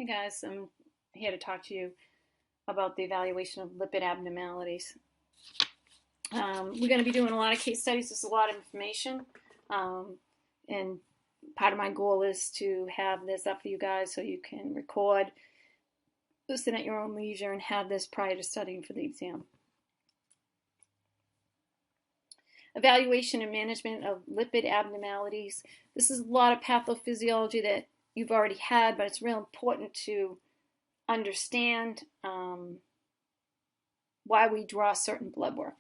Hey guys, I'm here to talk to you about the evaluation of lipid abnormalities. We're going to be doing a lot of case studies. This is a lot of information, and part of my goal is to have this up for you guys so you can record, listen at your own leisure, and have this prior to studying for the exam. Evaluation and management of lipid abnormalities. This is a lot of pathophysiology that you've already had, but it's real important to understand why we draw certain blood work.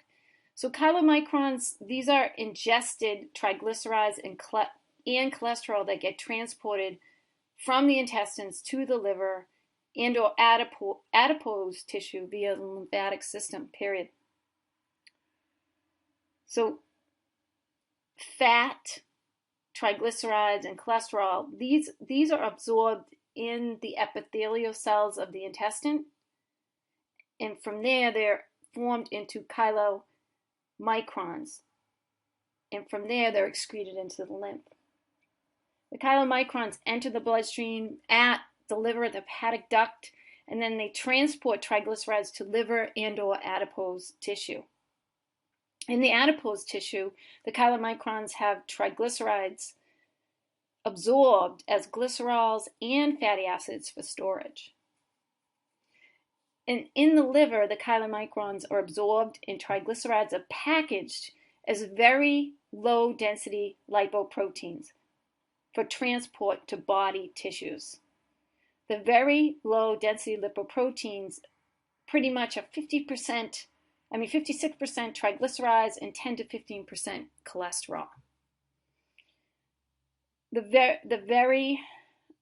So chylomicrons, these are ingested triglycerides and cholesterol that get transported from the intestines to the liver and or adipose tissue via the lymphatic system, period. So fat, triglycerides, and cholesterol, these are absorbed in the epithelial cells of the intestine, and from there they're formed into chylomicrons, and from there they're excreted into the lymph. The chylomicrons enter the bloodstream at the liver, the hepatic duct, and then they transport triglycerides to liver and or adipose tissue. In the adipose tissue, the chylomicrons have triglycerides absorbed as glycerols and fatty acids for storage. And in the liver, the chylomicrons are absorbed and triglycerides are packaged as very low density lipoproteins for transport to body tissues. The very low density lipoproteins pretty much are 56% triglycerides and 10 to 15% cholesterol. The very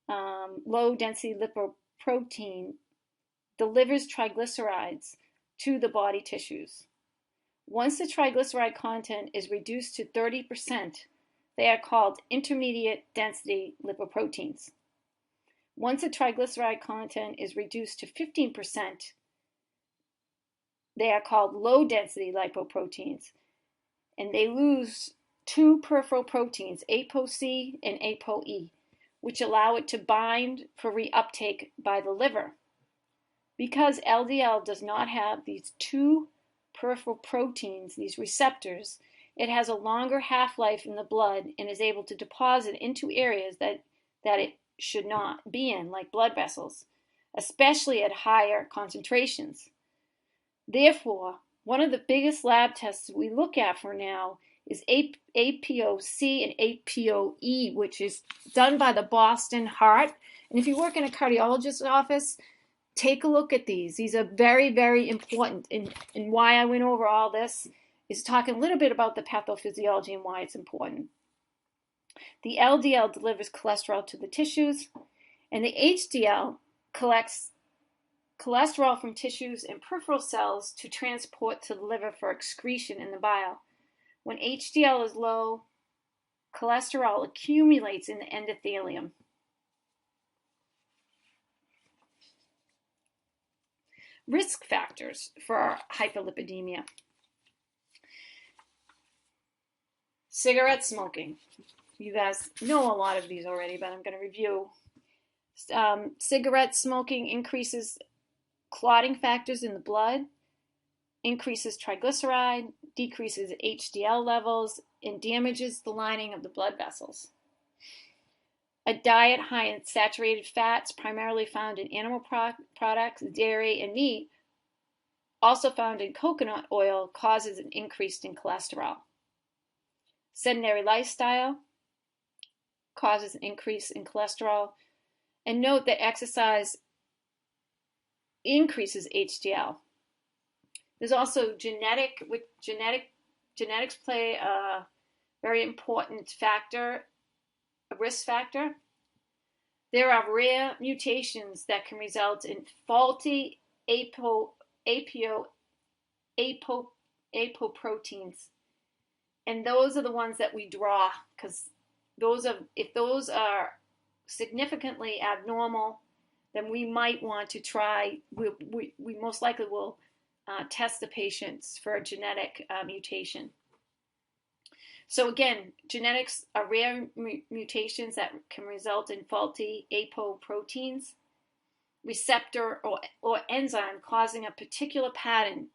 low density lipoprotein delivers triglycerides to the body tissues. Once the triglyceride content is reduced to 30%, they are called intermediate density lipoproteins. Once the triglyceride content is reduced to 15%, they are called low density lipoproteins, and they lose two peripheral proteins, ApoC and ApoE, which allow it to bind for reuptake by the liver. Because LDL does not have these two peripheral proteins, these receptors, it has a longer half-life in the blood and is able to deposit into areas that it should not be in, like blood vessels, especially at higher concentrations. Therefore, one of the biggest lab tests we look at for now is ApoC and ApoE, which is done by the Boston Heart. And if you work in a cardiologist's office, take a look at these. These are very, very important. And why I went over all this is talking a little bit about the pathophysiology and why it's important. The LDL delivers cholesterol to the tissues, and the HDL collects cholesterol from tissues and peripheral cells to transport to the liver for excretion in the bile. When HDL is low, cholesterol accumulates in the endothelium. Risk factors for hyperlipidemia. Cigarette smoking. You guys know a lot of these already, but I'm going to review. Cigarette smoking increases clotting factors in the blood, increases triglyceride, decreases HDL levels, and damages the lining of the blood vessels. A diet high in saturated fats, primarily found in animal products, dairy, and meat, also found in coconut oil, causes an increase in cholesterol. Sedentary lifestyle causes an increase in cholesterol. And note that exercise increases HDL. There's also genetics play a very important factor, a risk factor. There are rare mutations that can result in faulty apoproteins, and those are the ones that we draw, because if those are significantly abnormal, then we might want to try, we most likely will test the patients for a genetic mutation. So again, genetics are rare mutations that can result in faulty apoproteins. receptor or enzyme causing a particular pattern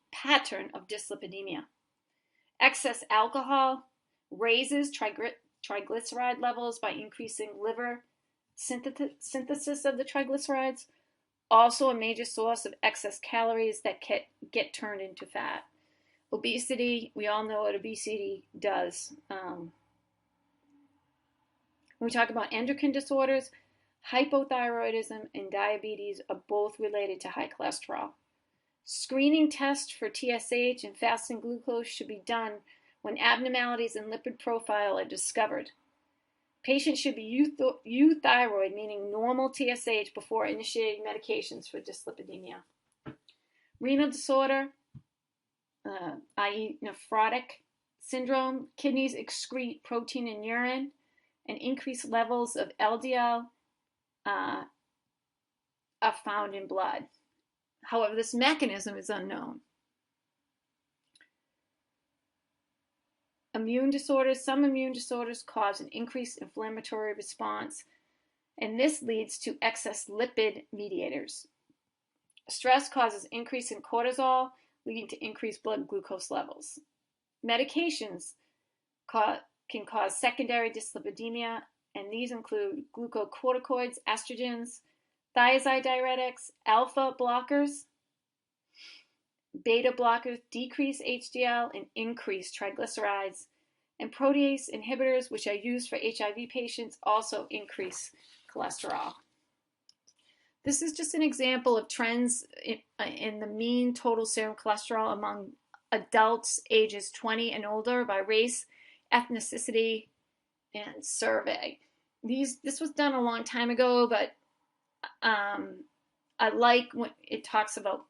of dyslipidemia. Excess alcohol raises triglyceride levels by increasing liver synthesis of the triglycerides, also a major source of excess calories that get turned into fat. Obesity, we all know what obesity does. When we talk about endocrine disorders, hypothyroidism and diabetes are both related to high cholesterol. Screening tests for TSH and fasting glucose should be done when abnormalities in lipid profile are discovered. Patients should be euthyroid, meaning normal TSH, before initiating medications for dyslipidemia. Renal disorder, i.e. nephrotic syndrome, kidneys excrete protein in urine, and increased levels of LDL are found in blood. However, this mechanism is unknown. Immune disorders, some immune disorders cause an increased inflammatory response, and this leads to excess lipid mediators. Stress causes increase in cortisol, leading to increased blood glucose levels. Medications can cause secondary dyslipidemia, and these include glucocorticoids, estrogens, thiazide diuretics, alpha blockers. Beta blockers decrease HDL and increase triglycerides, and protease inhibitors, which are used for HIV patients, also increase cholesterol. This is just an example of trends in the mean total serum cholesterol among adults ages 20 and older by race, ethnicity, and survey. This was done a long time ago, but I like when it talks about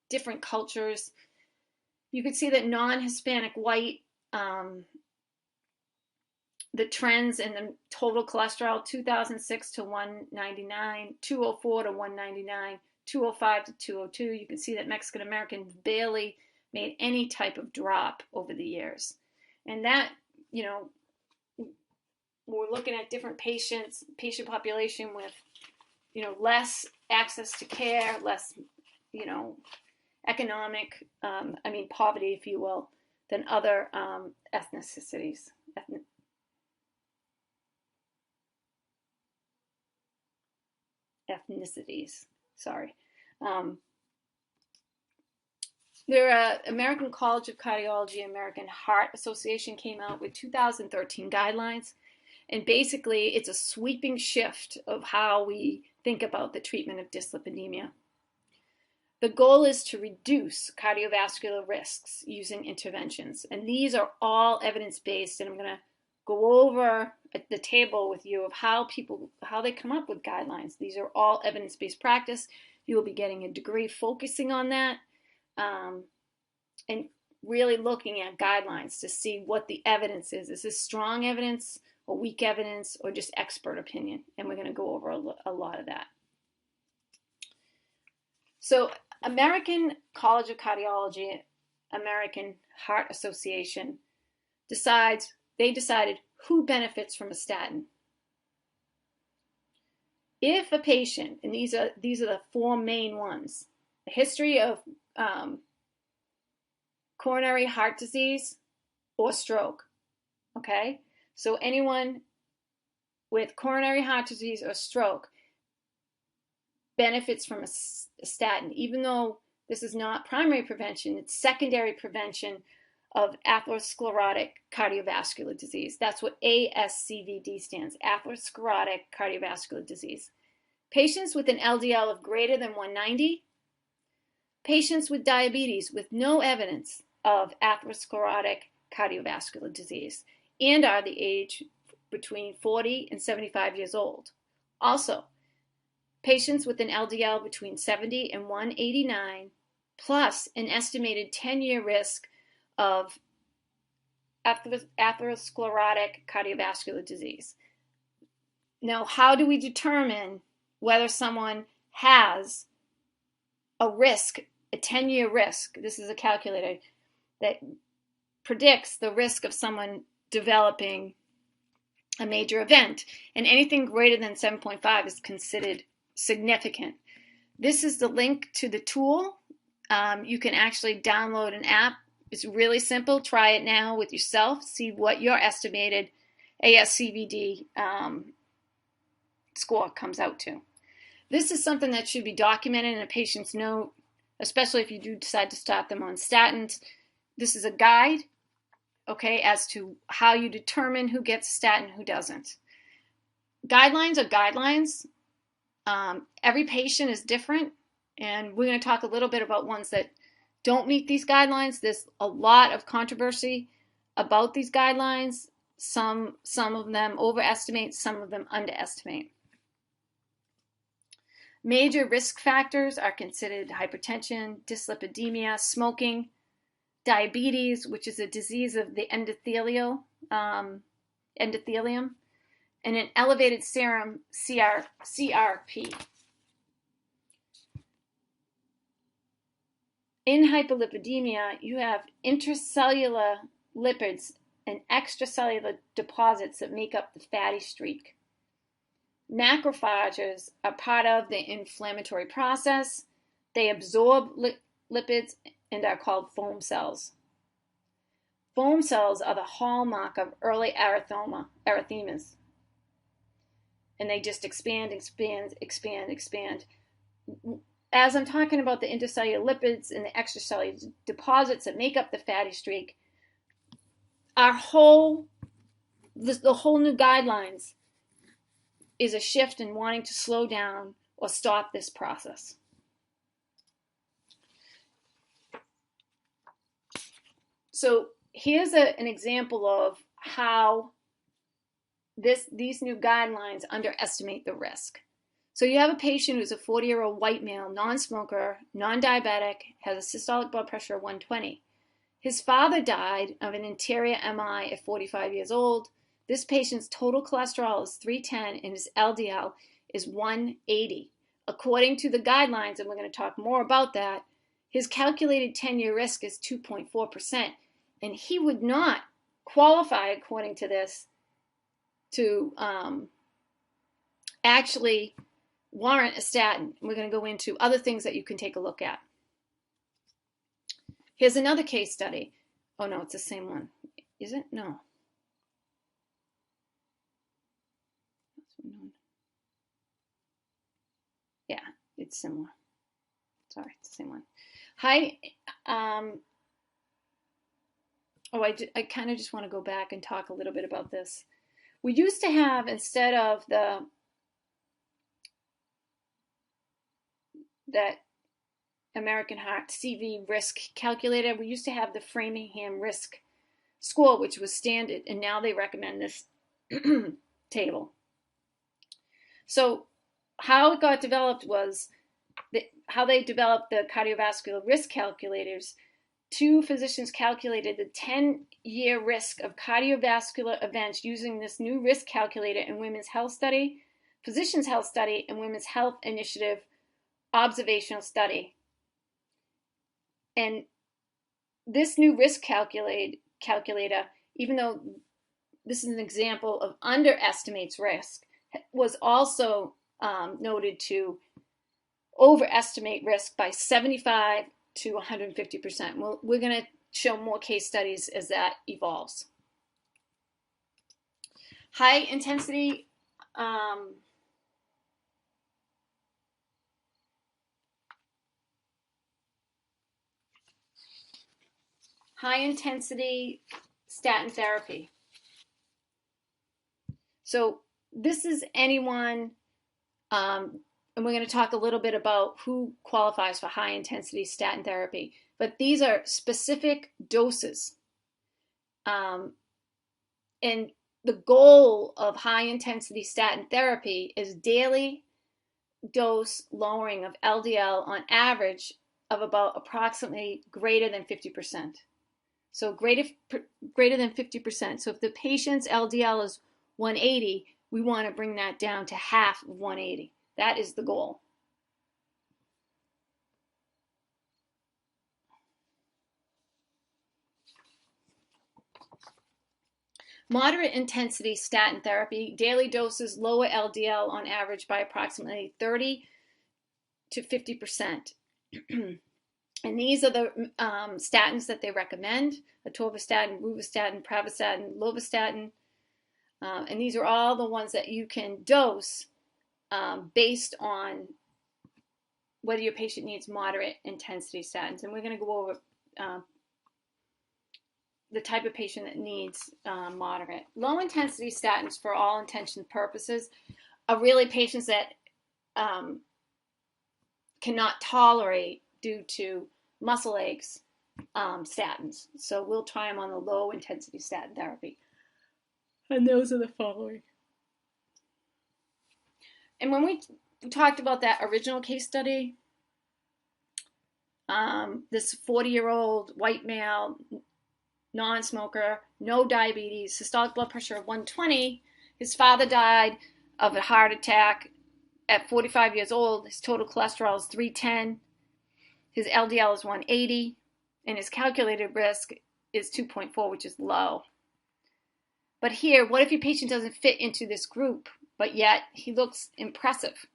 different cultures. You could see that non-Hispanic white, the trends in the total cholesterol, 2006 to 199, 204 to 199, 205 to 202. You can see that Mexican Americans barely made any type of drop over the years. And that, you know, we're looking at different patient population with, you know, less access to care, less, you know, economic, poverty, if you will, than other ethnicities. American College of Cardiology, American Heart Association came out with 2013 guidelines, and basically it's a sweeping shift of how we think about the treatment of dyslipidemia. The goal is to reduce cardiovascular risks using interventions, and these are all evidence-based, and I'm going to go over at the table with you of how they come up with guidelines. These are all evidence-based practice. You will be getting a degree focusing on that, and really looking at guidelines to see what the evidence is. Is this strong evidence or weak evidence or just expert opinion? And we're going to go over a lot of that. So American College of Cardiology, American Heart Association decided who benefits from a statin. If a patient, and these are the four main ones: a history of coronary heart disease or stroke. Okay, so anyone with coronary heart disease or stroke benefits from a statin, even though this is not primary prevention, it's secondary prevention of atherosclerotic cardiovascular disease. That's what ASCVD stands, atherosclerotic cardiovascular disease. Patients with an LDL of greater than 190, patients with diabetes with no evidence of atherosclerotic cardiovascular disease, and are the age between 40 and 75 years old. Also, patients with an LDL between 70 and 189, plus an estimated 10-year risk of atherosclerotic cardiovascular disease. Now, how do we determine whether someone has a risk, a 10-year risk? This is a calculator that predicts the risk of someone developing a major event, and anything greater than 7.5 is considered significant. This is the link to the tool. You can actually download an app. It's really simple. Try it now with yourself. See what your estimated ASCVD score comes out to. This is something that should be documented in a patient's note, especially if you do decide to start them on statins. This is a guide, okay, as to how you determine who gets statin, who doesn't. Guidelines are guidelines. Every patient is different, and we're going to talk a little bit about ones that don't meet these guidelines. There's a lot of controversy about these guidelines. Some of them overestimate, some of them underestimate. Major risk factors are considered hypertension, dyslipidemia, smoking, diabetes, which is a disease of the endothelium, and an elevated serum CRP. In hyperlipidemia, you have intracellular lipids and extracellular deposits that make up the fatty streak. Macrophages are part of the inflammatory process. They absorb lipids and are called foam cells. Foam cells are the hallmark of early erythemas. And they just expand. As I'm talking about the intracellular lipids and the extracellular deposits that make up the fatty streak, the whole new guidelines is a shift in wanting to slow down or stop this process. So here's an example of how these new guidelines underestimate the risk. So you have a patient who's a 40-year-old white male, non-smoker, non-diabetic, has a systolic blood pressure of 120. His father died of an anterior MI at 45 years old. This patient's total cholesterol is 310 and his LDL is 180. According to the guidelines, and we're going to talk more about that, his calculated 10-year risk is 2.4%. And he would not qualify, according to this, to actually warrant a statin. We're going to go into other things that you can take a look at. Here's another case study. Oh, no, it's the same one. Is it? No. Yeah, it's similar. Sorry, it's the same one. Hi. I kind of just want to go back and talk a little bit about this. We used to have, instead of that American Heart CV risk calculator, we used to have the Framingham risk score, which was standard, and now they recommend this table. So how it got developed was how they developed the cardiovascular risk calculators. Two physicians calculated the 10-year risk of cardiovascular events using this new risk calculator in Women's Health Study, Physicians' Health Study, and Women's Health Initiative Observational Study. And this new risk calculator, even though this is an example of underestimates risk, was also noted to overestimate risk by 75 to 150%. Well, we're going to show more case studies as that evolves. High intensity statin therapy. So this is anyone, and we're going to talk a little bit about who qualifies for high intensity statin therapy, but these are specific doses. And the goal of high intensity statin therapy is daily dose lowering of LDL on average of about approximately greater than 50%. So greater than 50%. So if the patient's LDL is 180, we want to bring that down to half of 180. That is the goal. Moderate intensity statin therapy, daily doses lower LDL on average by approximately 30 to 50%. And these are the statins that they recommend: atorvastatin, rovastatin, pravastatin, lovastatin. And these are all the ones that you can dose based on whether your patient needs moderate intensity statins. And we're going to go over the type of patient that needs moderate. Low intensity statins, for all intents and purposes, are really patients that cannot tolerate, due to muscle aches, statins. So we'll try them on the low intensity statin therapy. And those are the following. And when we talked about that original case study, this 40-year-old white male, non-smoker, no diabetes, systolic blood pressure of 120. His father died of a heart attack at 45 years old. His total cholesterol is 310. His LDL is 180. And his calculated risk is 2.4, which is low. But here, what if your patient doesn't fit into this group, but yet he looks impressive?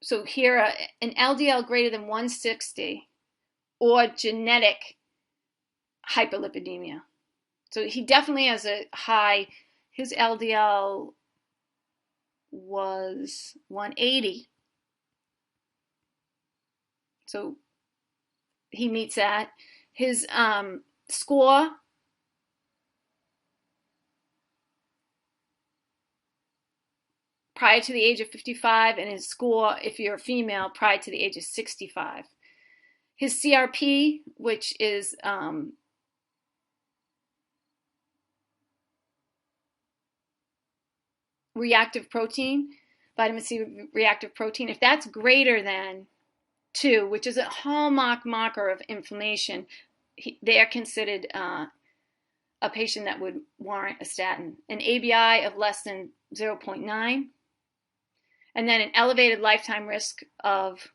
So here, an LDL greater than 160 or genetic hyperlipidemia. So he definitely has a high, his LDL was 180. So he meets that. His score prior to the age of 55, and his score, if you're a female, prior to the age of 65. His CRP, which is reactive protein, vitamin C reactive protein, if that's greater than 2, which is a hallmark marker of inflammation, they are considered a patient that would warrant a statin. An ABI of less than 0.9, and then an elevated lifetime risk of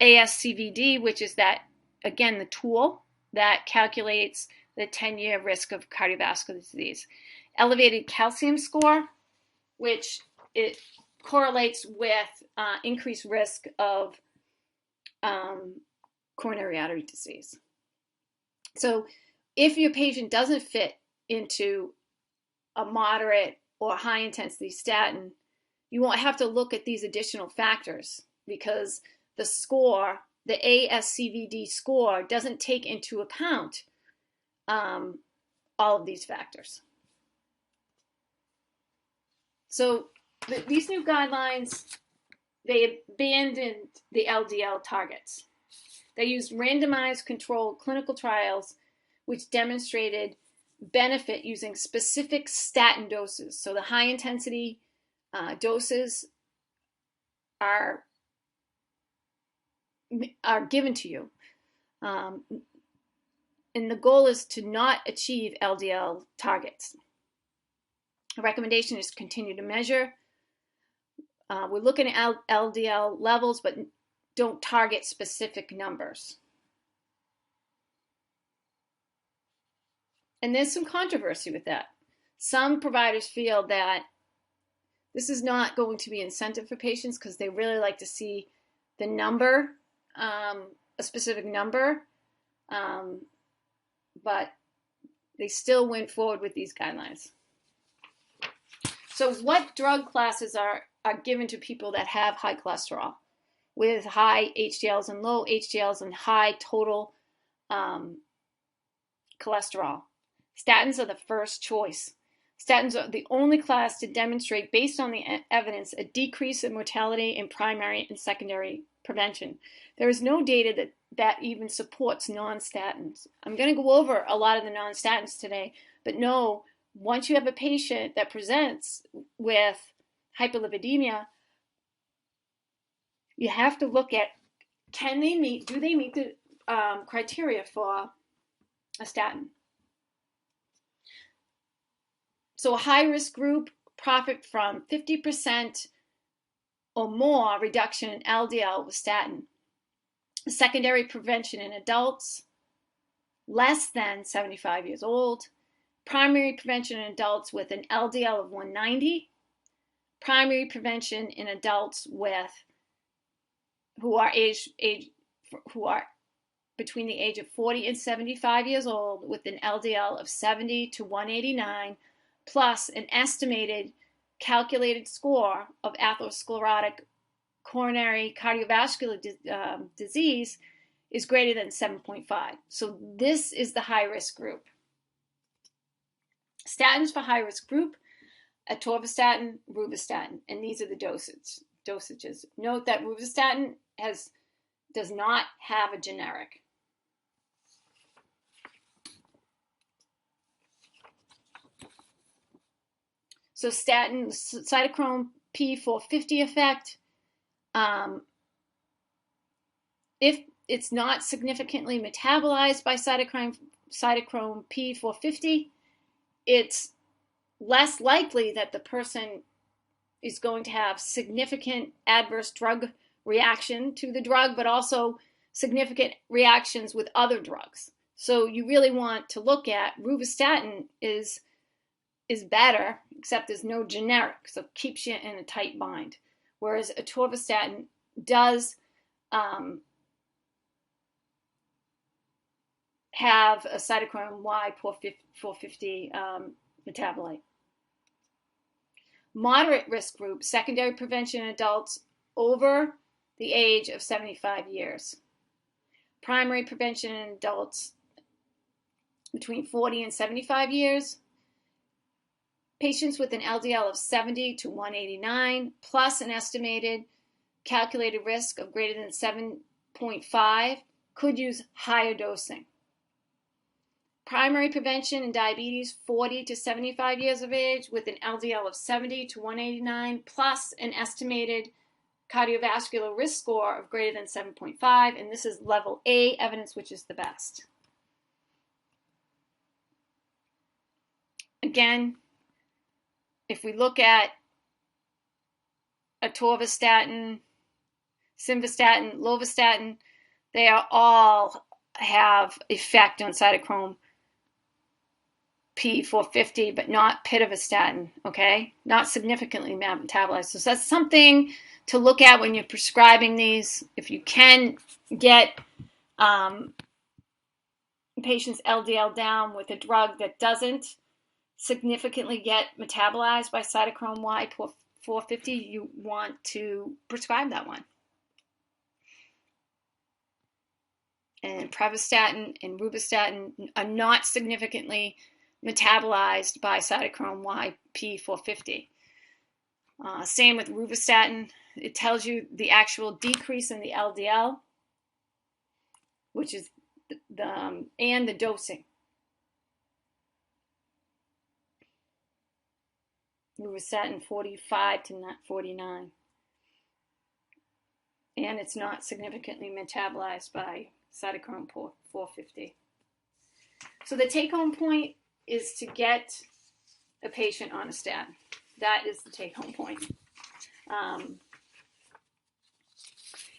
ASCVD, which is that, again, the tool that calculates the 10-year risk of cardiovascular disease. Elevated calcium score, which it correlates with increased risk of coronary artery disease. So if your patient doesn't fit into a moderate or high intensity statin, you won't have to look at these additional factors, because the score, the ASCVD score, doesn't take into account all of these factors. So these new guidelines, they abandoned the LDL targets. They used randomized controlled clinical trials which demonstrated benefit using specific statin doses. So the high intensity doses are given to you. And the goal is to not achieve LDL targets. The recommendation is to continue to measure. We're looking at LDL levels, but don't target specific numbers. And there's some controversy with that. Some providers feel that this is not going to be incentive for patients because they really like to see the number, a specific number, but they still went forward with these guidelines. So what drug classes are given to people that have high cholesterol with high HDLs and low HDLs and high total cholesterol? Statins are the first choice. Statins are the only class to demonstrate, based on the evidence, a decrease in mortality in primary and secondary prevention. There is no data that even supports non-statins. I'm going to go over a lot of the non-statins today, but no, once you have a patient that presents with hyperlipidemia, you have to look at, do they meet the criteria for a statin? So a high-risk group profit from 50% or more reduction in LDL with statin. Secondary prevention in adults less than 75 years old. Primary prevention in adults with an LDL of 190. Primary prevention in adults who are between the age of 40 and 75 years old with an LDL of 70 to 189 plus an estimated calculated score of atherosclerotic coronary cardiovascular disease is greater than 7.5. So this is the high-risk group. Statins for high-risk group: atorvastatin, rovastatin, and these are the dosages. Note that rovastatin does not have a generic. So statin, cytochrome P450 effect, if it's not significantly metabolized by cytochrome P450, it's less likely that the person is going to have significant adverse drug reaction to the drug, but also significant reactions with other drugs. So you really want to look at rovastatin is better, except there's no generic, so it keeps you in a tight bind. Whereas atorvastatin does have a cytochrome Y450 metabolite. Moderate risk group: secondary prevention in adults over the age of 75 years. Primary prevention in adults between 40 and 75 years. Patients with an LDL of 70 to 189 plus an estimated calculated risk of greater than 7.5 could use higher dosing. Primary prevention in diabetes 40 to 75 years of age with an LDL of 70 to 189 plus an estimated cardiovascular risk score of greater than 7.5, and this is level A evidence, which is the best. Again, if we look at atorvastatin, simvastatin, lovastatin, they all have effect on cytochrome P450, but not pitavastatin, okay? Not significantly metabolized. So that's something to look at when you're prescribing these. If you can get patients' LDL down with a drug that doesn't significantly get metabolized by cytochrome Y450, you want to prescribe that one. And pravastatin and rovastatin are not significantly metabolized by cytochrome YP450. Same with rovastatin. It tells you the actual decrease in the LDL, which is and the dosing. Rovastatin 45 to 49. And it's not significantly metabolized by cytochrome 450. So the take-home point is to get a patient on a statin. That is the take-home point.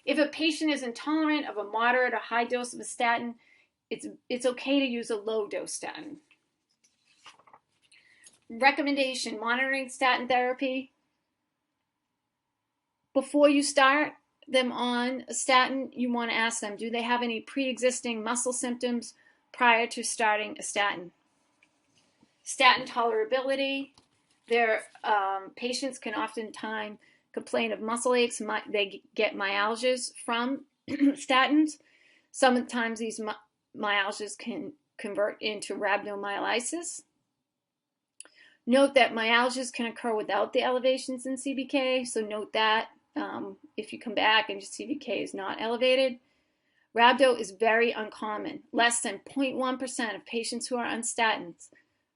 If a patient is intolerant of a moderate or high dose of a statin, it's okay to use a low-dose statin. Recommendation: monitoring statin therapy. Before you start them on a statin, you want to ask them, do they have any pre-existing muscle symptoms prior to starting a statin? Statin tolerability. Their patients can oftentimes complain of muscle aches. They get myalgias from statins. Sometimes these myalgias can convert into rhabdomyolysis. Note that myalgias can occur without the elevations in CBK, so note that if you come back and your CBK is not elevated. Rhabdo is very uncommon. Less than 0.1% of patients who are on statins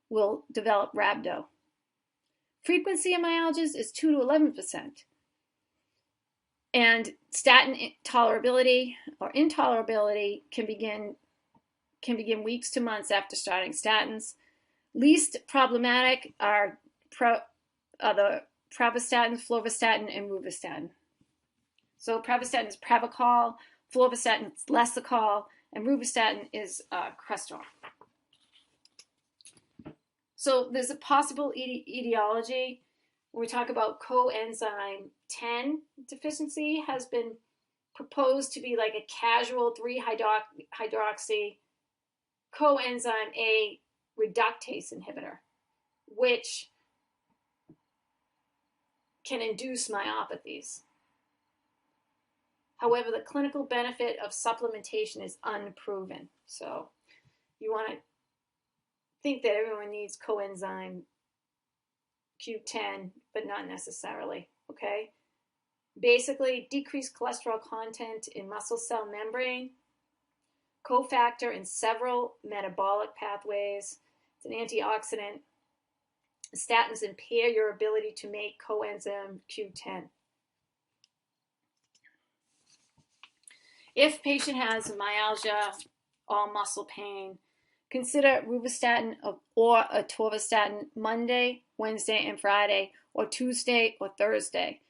will develop rhabdo. Frequency of myalgias is 2 to 11%. And statin tolerability or intolerability can begin weeks to months after starting statins. Least problematic are the pravastatin, florvastatin, and rovastatin. So pravastatin is Pravachol, Florvastatin is Lysol, and Rosuvastatin is Crestor. So there's a possible etiology. When we talk about coenzyme 10 deficiency, has been proposed to be like a casual 3-hydroxy coenzyme A reductase inhibitor, which can induce myopathies. However, the clinical benefit of supplementation is unproven. So you want to think that everyone needs coenzyme Q10, but not necessarily, okay? Basically, decreased cholesterol content in muscle cell membrane, cofactor in several metabolic pathways. It's an antioxidant. Statins impair your ability to make coenzyme Q10. If patient has myalgia or muscle pain, consider Rosuvastatin or atorvastatin Monday, Wednesday, and Friday, or Tuesday or Thursday.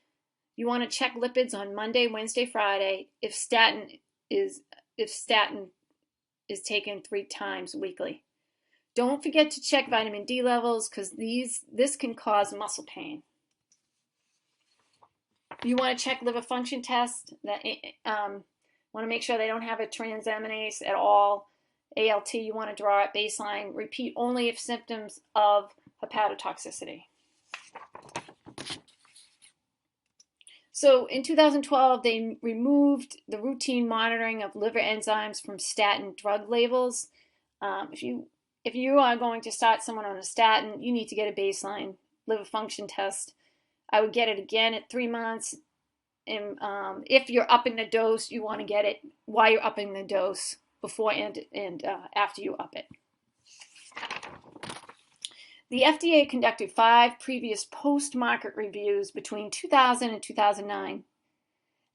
You want to check lipids on Monday, Wednesday, Friday if statin is taken 3 times weekly. Don't forget to check vitamin D levels because this can cause muscle pain. You want to check liver function test. That want to make sure they don't have a transaminase at all. ALT you want to draw at baseline. Repeat only if symptoms of hepatotoxicity. So in 2012, they removed the routine monitoring of liver enzymes from statin drug labels. If you are going to start someone on a statin, you need to get a baseline liver function test. I would get it again at 3 months. And if you're upping the dose, you want to get it while you're upping the dose, before and after you up it. The FDA conducted 5 previous post-market reviews between 2000 and 2009,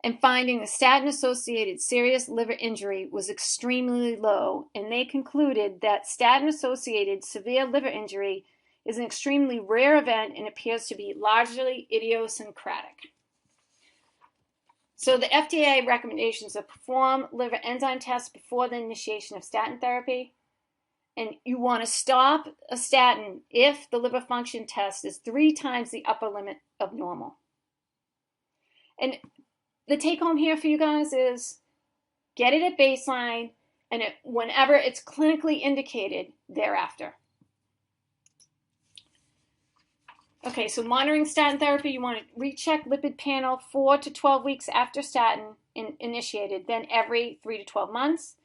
and finding the statin-associated serious liver injury was extremely low, and they concluded that statin-associated severe liver injury is an extremely rare event and appears to be largely idiosyncratic. So the FDA recommendations are perform liver enzyme tests before the initiation of statin therapy. And you want to stop a statin if the liver function test is 3 times the upper limit of normal. And the take home here for you guys is get it at baseline and whenever it's clinically indicated thereafter. Okay, so monitoring statin therapy, you want to recheck lipid panel 4 to 12 weeks after statin initiated, then every 3 to 12 months.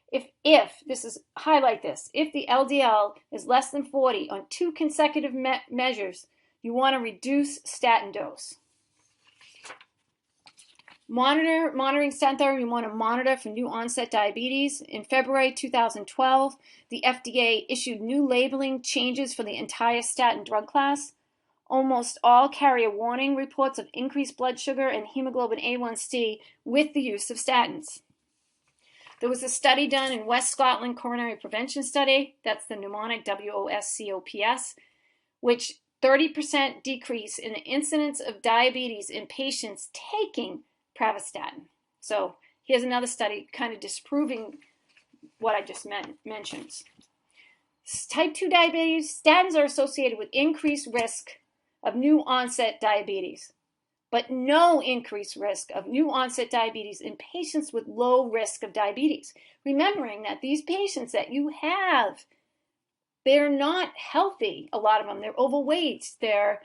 If this is, highlight this, if the LDL is less than 40 on 2 consecutive measures, you want to reduce statin dose. Monitoring statin therapy, you want to monitor for new onset diabetes. In February 2012, the FDA issued new labeling changes for the entire statin drug class. Almost all carry a warning reports of increased blood sugar and hemoglobin A1C with the use of statins. There was a study done in West Scotland Coronary Prevention Study, that's the mnemonic WOSCOPS, which 30% decrease in the incidence of diabetes in patients taking pravastatin. So here's another study kind of disproving what I just mentioned. Type 2 diabetes, statins are associated with increased risk of new onset diabetes, but no increased risk of new onset diabetes in patients with low risk of diabetes. Remembering that these patients that you have, they're not healthy, a lot of them. They're overweight, they have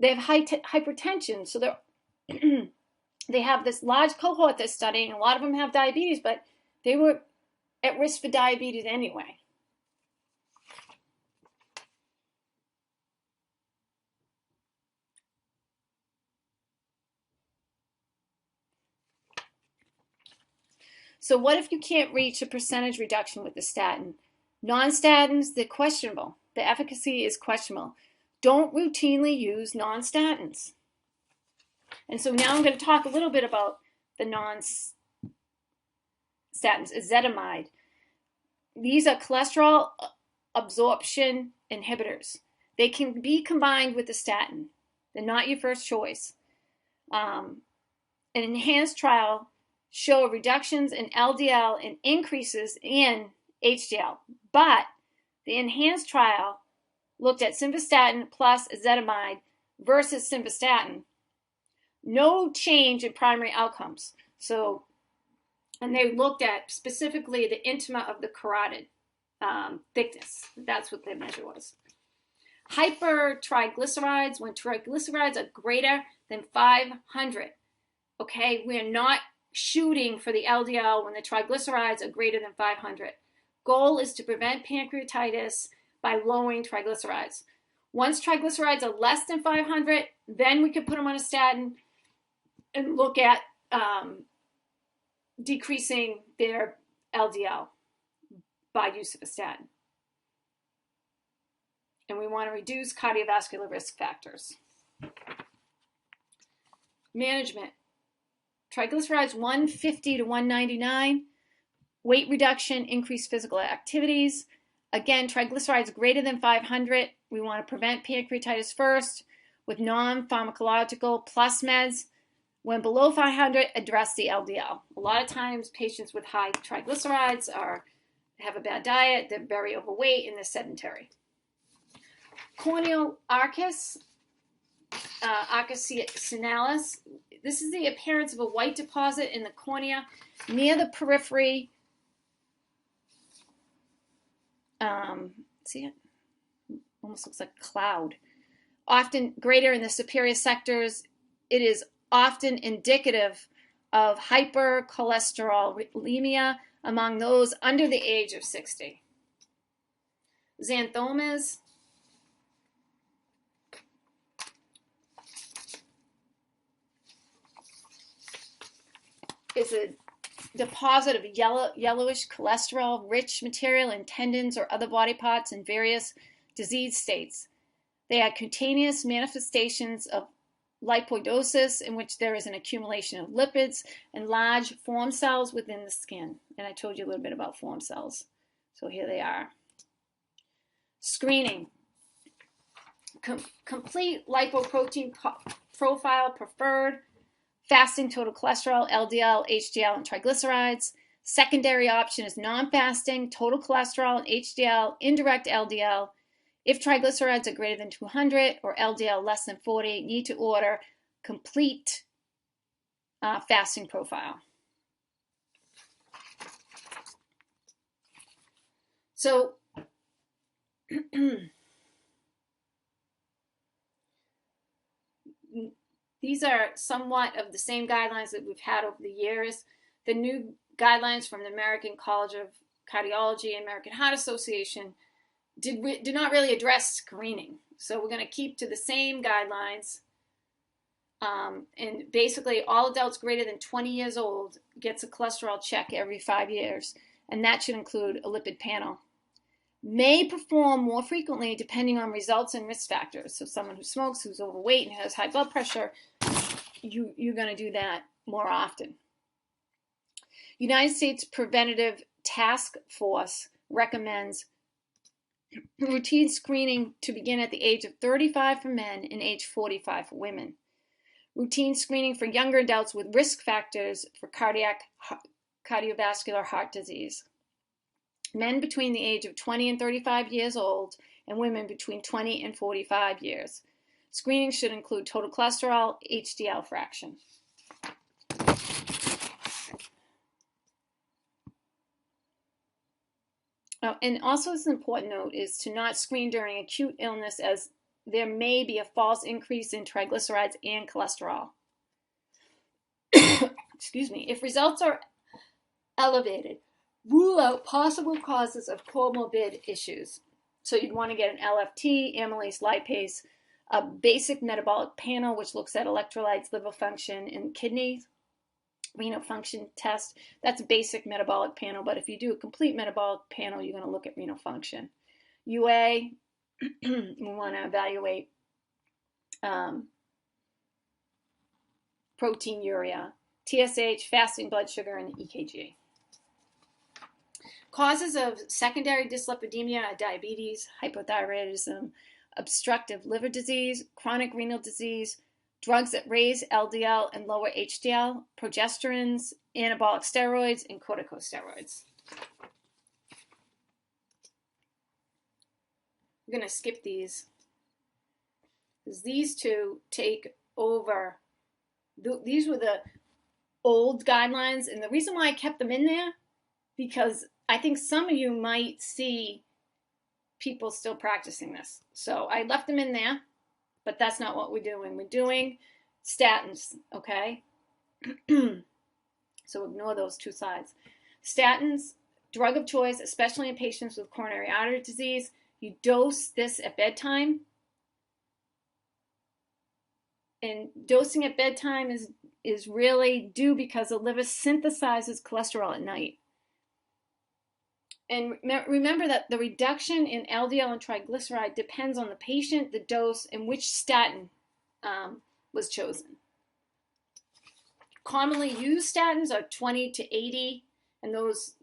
hypertension, so they have this large cohort they're studying. A lot of them have diabetes, but they were at risk for diabetes anyway. So what if you can't reach a percentage reduction with the statin? Non-statins, they're questionable. The efficacy is questionable. Don't routinely use non-statins. And so now I'm going to talk a little bit about the non-statins. Ezetimibe. These are cholesterol absorption inhibitors. They can be combined with the statin. They're not your first choice. An enhanced trial show reductions in LDL and increases in HDL. But the enhanced trial looked at simvastatin plus ezetimibe versus simvastatin. No change in primary outcomes. So, and they looked at specifically the intima of the carotid thickness. That's what their measure was. Hypertriglycerides, when triglycerides are greater than 500. Okay, we're not shooting for the LDL when the triglycerides are greater than 500. Goal is to prevent pancreatitis by lowering triglycerides. Once triglycerides are less than 500, then we can put them on a statin and look at decreasing their LDL by use of a statin. And we want to reduce cardiovascular risk factors. Management. Triglycerides 150 to 199. Weight reduction, increased physical activities. Again, triglycerides greater than 500. We want to prevent pancreatitis first with non-pharmacological plus meds. When below 500, address the LDL. A lot of times, patients with high triglycerides have a bad diet, they're very overweight, and they're sedentary. Corneal Arcus, Arcus Senilus. This is the appearance of a white deposit in the cornea near the periphery. See it? Almost looks like a cloud. Often greater in the superior sectors. It is often indicative of hypercholesterolemia among those under the age of 60. Xanthomas. Is a deposit of yellowish cholesterol-rich material in tendons or other body parts in various disease states. They are cutaneous manifestations of lipoidosis, in which there is an accumulation of lipids and large form cells within the skin. And I told you a little bit about form cells. So here they are. Screening. Complete lipoprotein profile preferred. Fasting total cholesterol, LDL, HDL, and triglycerides. Secondary option is non-fasting, total cholesterol and HDL, indirect LDL. If triglycerides are greater than 200 or LDL less than 40, need to order complete fasting profile. So, these are somewhat of the same guidelines that we've had over the years. The new guidelines from the American College of Cardiology and American Heart Association did not really address screening. So we're going to keep to the same guidelines. And basically, all adults greater than 20 years old gets a cholesterol check every 5 years. And that should include a lipid panel. May perform more frequently depending on results and risk factors. So someone who smokes, who's overweight, and has high blood pressure, you're going to do that more often. United States Preventative Task Force recommends routine screening to begin at the age of 35 for men and age 45 for women. Routine screening for younger adults with risk factors for cardiovascular heart disease. Men between the age of 20 and 35 years old, and women between 20 and 45 years. Screening should include total cholesterol, HDL fraction. Oh, and also as an important note is to not screen during acute illness, as there may be a false increase in triglycerides and cholesterol. Excuse me. If results are elevated, rule out possible causes of comorbid issues. So you'd want to get an LFT, amylase lipase, a basic metabolic panel, which looks at electrolytes, liver function, and kidneys, renal function test. That's a basic metabolic panel, but if you do a complete metabolic panel, you're going to look at renal function. UA, we want to evaluate proteinuria, TSH, fasting blood sugar, and EKG. Causes of secondary dyslipidemia are diabetes, hypothyroidism, obstructive liver disease, chronic renal disease, drugs that raise LDL and lower HDL, progesterones, anabolic steroids, and corticosteroids. I'm going to skip these because these two take over. These were the old guidelines, and the reason why I kept them in there, because I think some of you might see people still practicing this. So I left them in there, but that's not what we're doing. We're doing statins, okay? So ignore those two sides. Statins, drug of choice, especially in patients with coronary artery disease. You dose this at bedtime. And dosing at bedtime is really due because the liver synthesizes cholesterol at night. And remember that the reduction in LDL and triglyceride depends on the patient, the dose, and which statin was chosen. Commonly used statins are 20 to 80, and those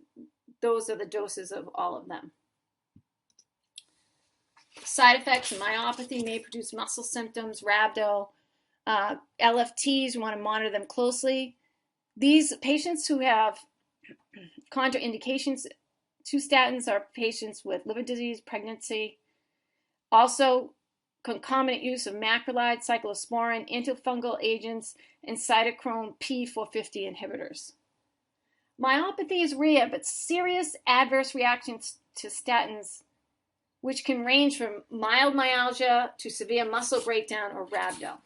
are the doses of all of them. Side effects: myopathy may produce muscle symptoms, rhabdo. LFTs, you want to monitor them closely. These patients who have contraindications to statins are patients with liver disease, pregnancy. Also, concomitant use of macrolide, cyclosporin, antifungal agents, and cytochrome P450 inhibitors. Myopathy is rare, but serious adverse reactions to statins, which can range from mild myalgia to severe muscle breakdown or rhabdo.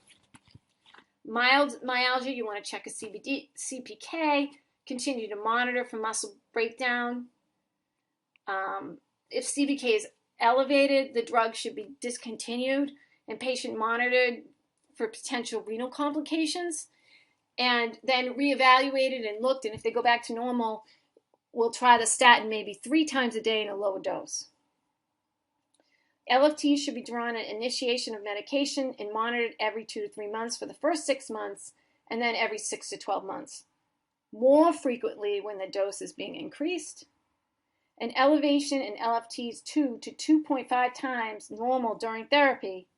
Mild myalgia, you want to check a CPK, continue to monitor for muscle breakdown. If CPK is elevated, the drug should be discontinued and patient monitored for potential renal complications, and then reevaluated and looked, and if they go back to normal, we'll try the statin maybe 3 times a day in a lower dose. LFTs should be drawn at initiation of medication and monitored every 2 to 3 months for the first 6 months, and then every 6 to 12 months. More frequently when the dose is being increased. An elevation in LFTs 2 to 2.5 times normal during therapy.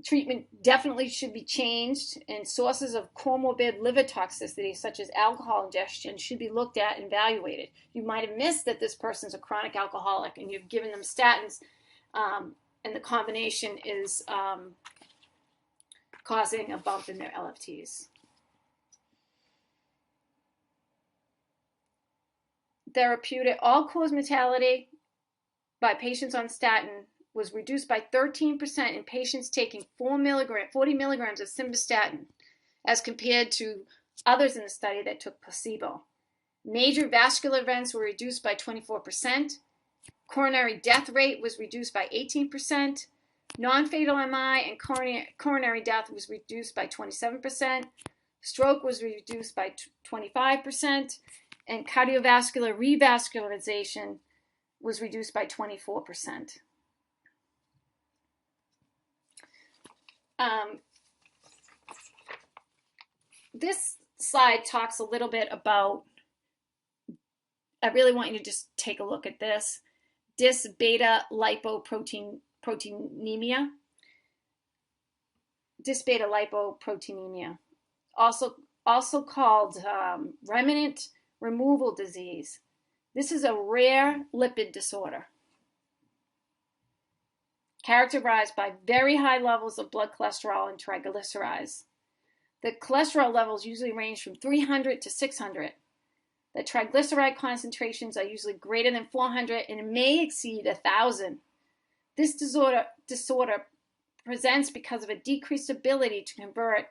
Treatment definitely should be changed, and sources of comorbid liver toxicity such as alcohol ingestion should be looked at and evaluated. You might have missed that this person's a chronic alcoholic and you've given them statins, and the combination is causing a bump in their LFTs. Therapeutic all-cause mortality by patients on statin was reduced by 13% in patients taking 40 milligrams of simvastatin as compared to others in the study that took placebo. Major vascular events were reduced by 24%. Coronary death rate was reduced by 18%. Non-fatal MI and coronary death was reduced by 27%. Stroke was reduced by 25%. And cardiovascular revascularization was reduced by 24%. This slide talks a little bit about, I really want you to just take a look at this, dis-beta lipoproteinemia. Dis-beta lipoproteinemia, also called remnant removal disease. This is a rare lipid disorder characterized by very high levels of blood cholesterol and triglycerides. The cholesterol levels usually range from 300 to 600. The triglyceride concentrations are usually greater than 400 and may exceed 1,000. This disorder presents because of a decreased ability to convert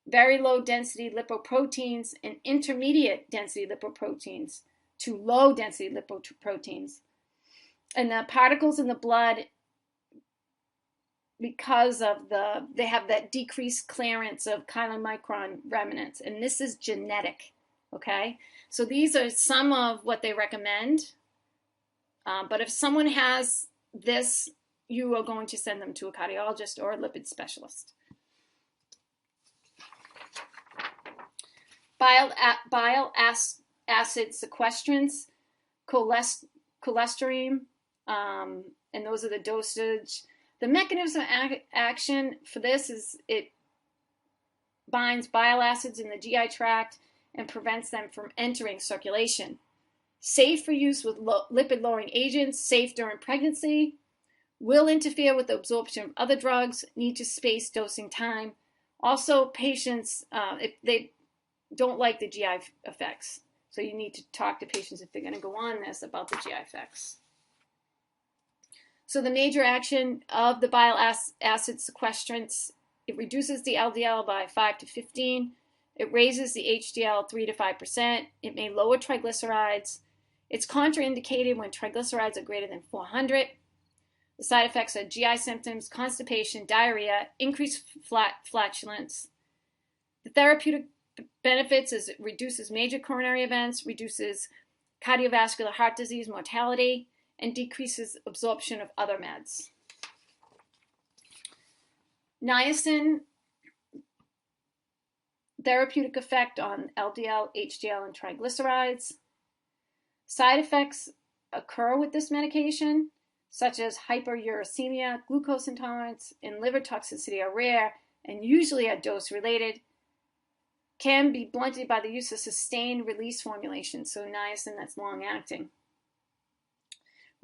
very low density lipoproteins and intermediate density lipoproteins to low density lipoproteins. And the particles in the blood, because of they have that decreased clearance of chylomicron remnants, and this is genetic, okay? So these are some of what they recommend, but if someone has this, you are going to send them to a cardiologist or a lipid specialist. Bile acid sequestrants, cholesterol, and those are the dosage. The mechanism of action for this is binds bile acids in the GI tract and prevents them from entering circulation. Safe for use with lipid-lowering agents, safe during pregnancy, will interfere with the absorption of other drugs, need to space dosing time. Also, patients, if they don't like the GI effects, so you need to talk to patients if they're going to go on this about the GI effects. So the major action of the bile acid sequestrants, it reduces the LDL by 5 to 15. It raises the HDL 3 to 5%. It may lower triglycerides. It's contraindicated when triglycerides are greater than 400. The side effects are GI symptoms, constipation, diarrhea, increased flatulence. The therapeutic benefits is it reduces major coronary events, reduces cardiovascular heart disease mortality, and decreases absorption of other meds. Niacin, therapeutic effect on LDL, HDL, and triglycerides. Side effects occur with this medication, such as hyperuricemia, glucose intolerance, and liver toxicity are rare and usually are dose-related, can be blunted by the use of sustained release formulation, so niacin that's long-acting.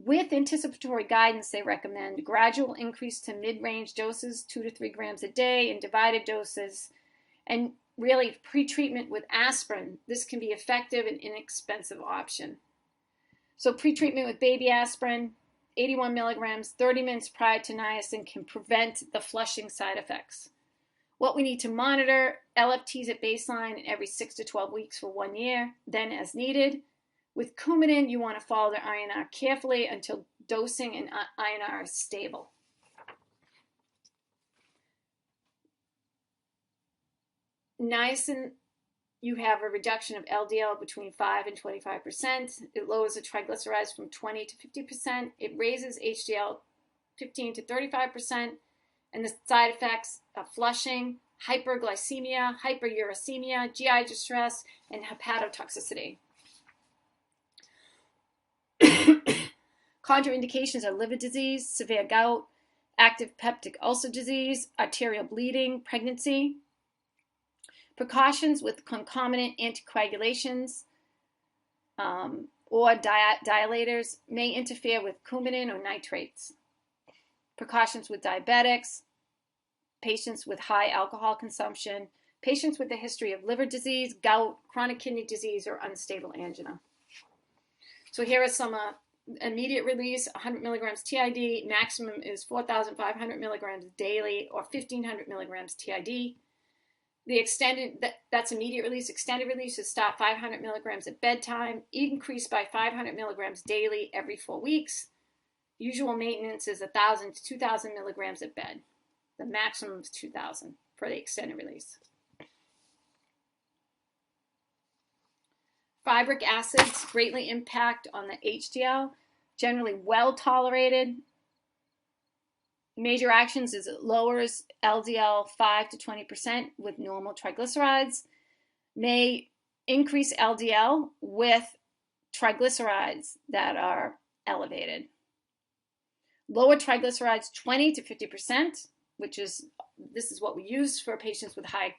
With anticipatory guidance, they recommend gradual increase to mid-range doses, 2 to 3 grams a day in divided doses, and really pre-treatment with aspirin. This can be effective and inexpensive option. So pre-treatment with baby aspirin, 81 milligrams, 30 minutes prior to niacin can prevent the flushing side effects. What we need to monitor, LFTs at baseline and every 6 to 12 weeks for 1 year, then as needed. With Coumadin, you want to follow the INR carefully until dosing and INR is stable. Niacin, you have a reduction of LDL between 5 and 25%. It lowers the triglycerides from 20 to 50%. It raises HDL 15 to 35%. And the side effects of flushing, hyperglycemia, hyperuricemia, GI distress, and hepatotoxicity. Contraindications are liver disease, severe gout, active peptic ulcer disease, arterial bleeding, pregnancy. Precautions with concomitant anticoagulations or dilators may interfere with Coumadin or nitrates. Precautions with diabetics, patients with high alcohol consumption, patients with a history of liver disease, gout, chronic kidney disease, or unstable angina. So here are some immediate release, 100 milligrams TID, maximum is 4,500 milligrams daily or 1,500 milligrams TID. The extended, that's immediate release. Extended release is stop 500 milligrams at bedtime, increase by 500 milligrams daily every 4 weeks. Usual maintenance is 1,000 to 2,000 milligrams at bed. The maximum is 2,000 for the extended release. Fibric acids greatly impact on the HDL, generally well tolerated. Major actions is it lowers LDL 5 to 20% with normal triglycerides, may increase LDL with triglycerides that are elevated. Lower triglycerides 20 to 50%, this is what we use for patients with high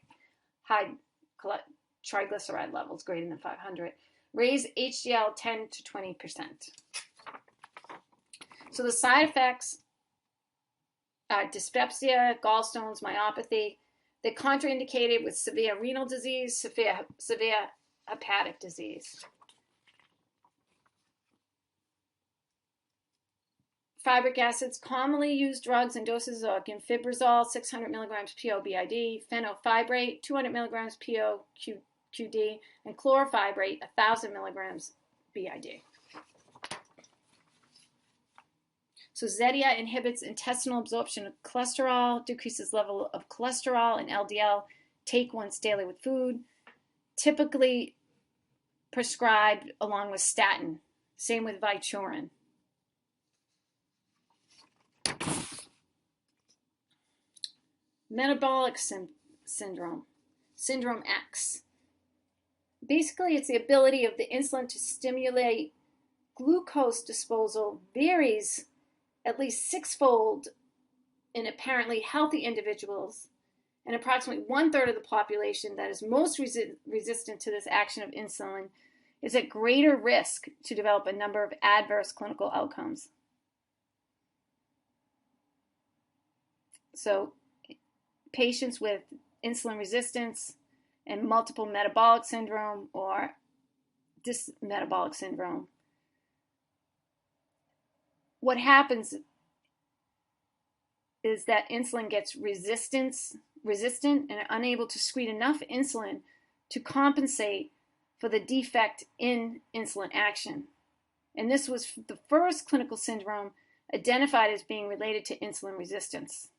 triglyceride levels greater than 500. Raise HDL 10 to 20%. So the side effects are dyspepsia, gallstones, myopathy. They're contraindicated with severe renal disease, severe hepatic disease. Fibric acids, commonly used drugs and doses are Gimfibrazole, 600 milligrams PO BID, fenofibrate, 200 milligrams PO QD, and chlorofibrate, 1,000 milligrams BID. So Zetia inhibits intestinal absorption of cholesterol, decreases level of cholesterol and LDL, take once daily with food, typically prescribed along with statin, same with Vytorin. Metabolic syndrome, syndrome X. Basically, it's the ability of the insulin to stimulate glucose disposal varies at least 6-fold in apparently healthy individuals and approximately 1/3 of the population that is most resistant to this action of insulin is at greater risk to develop a number of adverse clinical outcomes. So patients with insulin resistance and multiple metabolic syndrome or dysmetabolic syndrome, what happens is that insulin gets resistant and are unable to secrete enough insulin to compensate for the defect in insulin action. And this was the first clinical syndrome identified as being related to insulin resistance.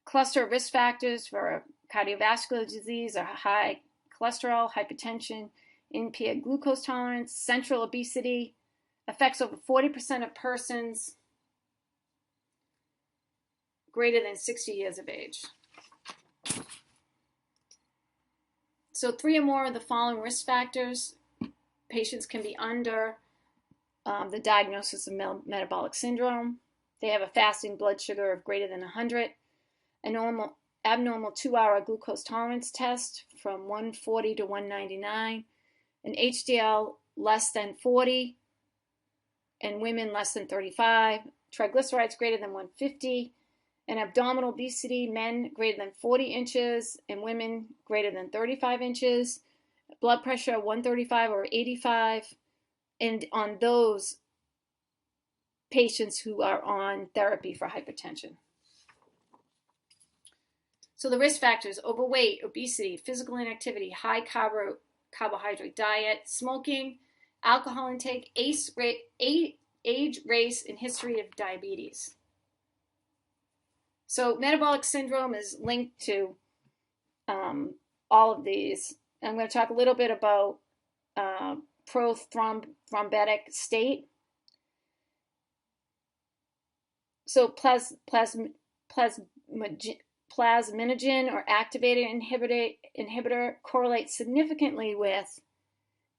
Cluster of risk factors for cardiovascular disease are high cholesterol, hypertension, impaired glucose tolerance, central obesity, affects over 40% of persons greater than 60 years of age. So 3 or more of the following risk factors, patients can be under the diagnosis of metabolic syndrome. They have a fasting blood sugar of greater than 100, an abnormal 2-hour glucose tolerance test from 140 to 199, an HDL less than 40, and women less than 35, triglycerides greater than 150, and abdominal obesity, men greater than 40 inches and women greater than 35 inches, blood pressure 135 or 85, and on those patients who are on therapy for hypertension. So the risk factors: overweight, obesity, physical inactivity, high carbohydrate diet, smoking, alcohol intake, age, race, and history of diabetes. So metabolic syndrome is linked to all of these. I'm going to talk a little bit about prothrombotic state. So plasminogen or activator inhibitor correlates significantly with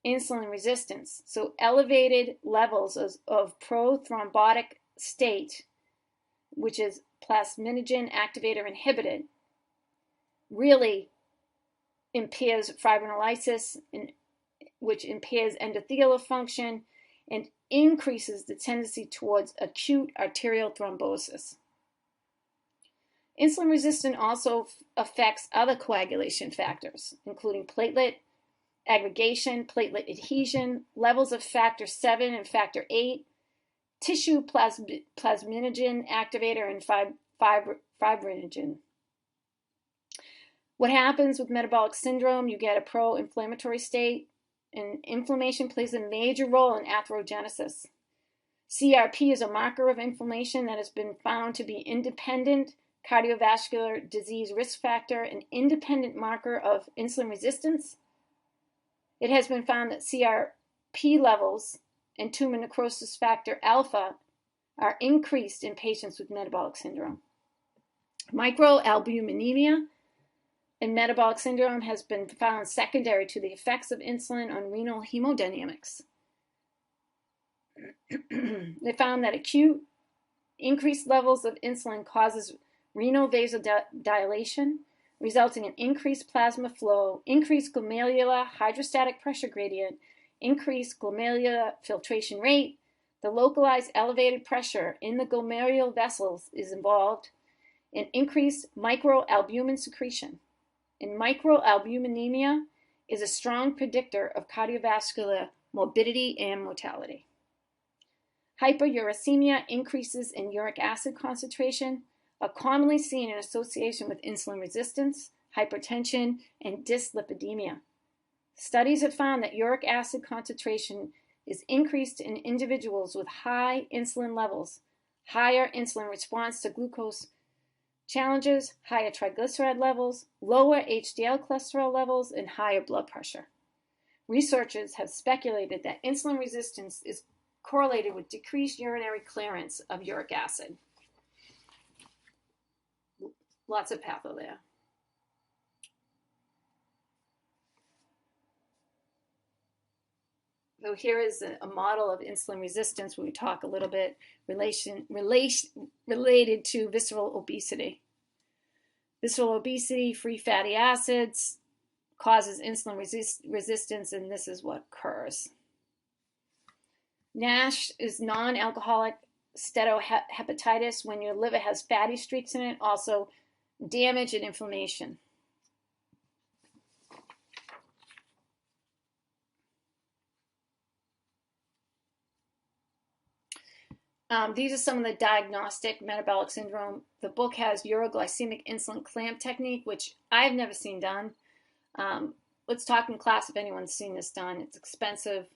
insulin resistance. So elevated levels of prothrombotic state, which is plasminogen activator inhibited, really impairs fibrinolysis, which impairs endothelial function and increases the tendency towards acute arterial thrombosis. Insulin resistance also affects other coagulation factors, including platelet aggregation, platelet adhesion, levels of factor 7 and factor 8, tissue plasminogen activator, and fibrinogen. What happens with metabolic syndrome? You get a pro-inflammatory state, and inflammation plays a major role in atherogenesis. CRP is a marker of inflammation that has been found to be independent cardiovascular disease risk factor, an independent marker of insulin resistance. It has been found that CRP levels and tumor necrosis factor alpha are increased in patients with metabolic syndrome. Microalbuminemia in metabolic syndrome has been found secondary to the effects of insulin on renal hemodynamics. They found that acute increased levels of insulin causes renal vasodilation, resulting in increased plasma flow, increased glomerular hydrostatic pressure gradient, increased glomerular filtration rate. The localized elevated pressure in the glomerular vessels is involved in increased microalbumin secretion. And microalbuminemia is a strong predictor of cardiovascular morbidity and mortality. Hyperuricemia, increases in uric acid concentration, are commonly seen in association with insulin resistance, hypertension, and dyslipidemia. Studies have found that uric acid concentration is increased in individuals with high insulin levels, higher insulin response to glucose challenges, higher triglyceride levels, lower HDL cholesterol levels, and higher blood pressure. Researchers have speculated that insulin resistance is correlated with decreased urinary clearance of uric acid. Lots of patho there. So here is a model of insulin resistance where we talk a little bit related to visceral obesity. Visceral obesity, free fatty acids, causes insulin resistance, and this is what occurs. NASH is non-alcoholic steatohepatitis when your liver has fatty streaks in it, also damage and inflammation. These are some of the diagnostic metabolic syndrome. The book has Euglycemic insulin clamp technique, which I've never seen done. Let's talk in class if anyone's seen this done. It's expensive.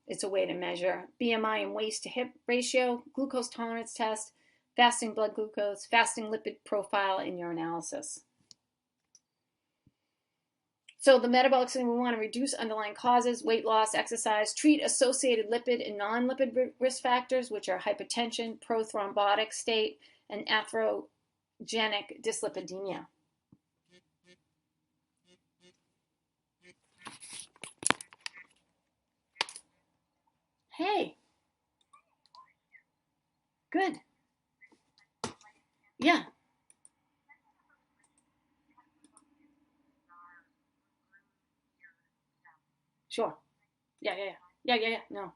It's a way to measure BMI and waist to hip ratio, glucose tolerance test, fasting blood glucose, fasting lipid profile, and urinalysis. So the metabolic syndrome, we want to reduce underlying causes, weight loss, exercise, treat associated lipid and non-lipid risk factors, which are hypertension, prothrombotic state, and atherogenic dyslipidemia. Hey. Good. Yeah. Sure. Yeah. No.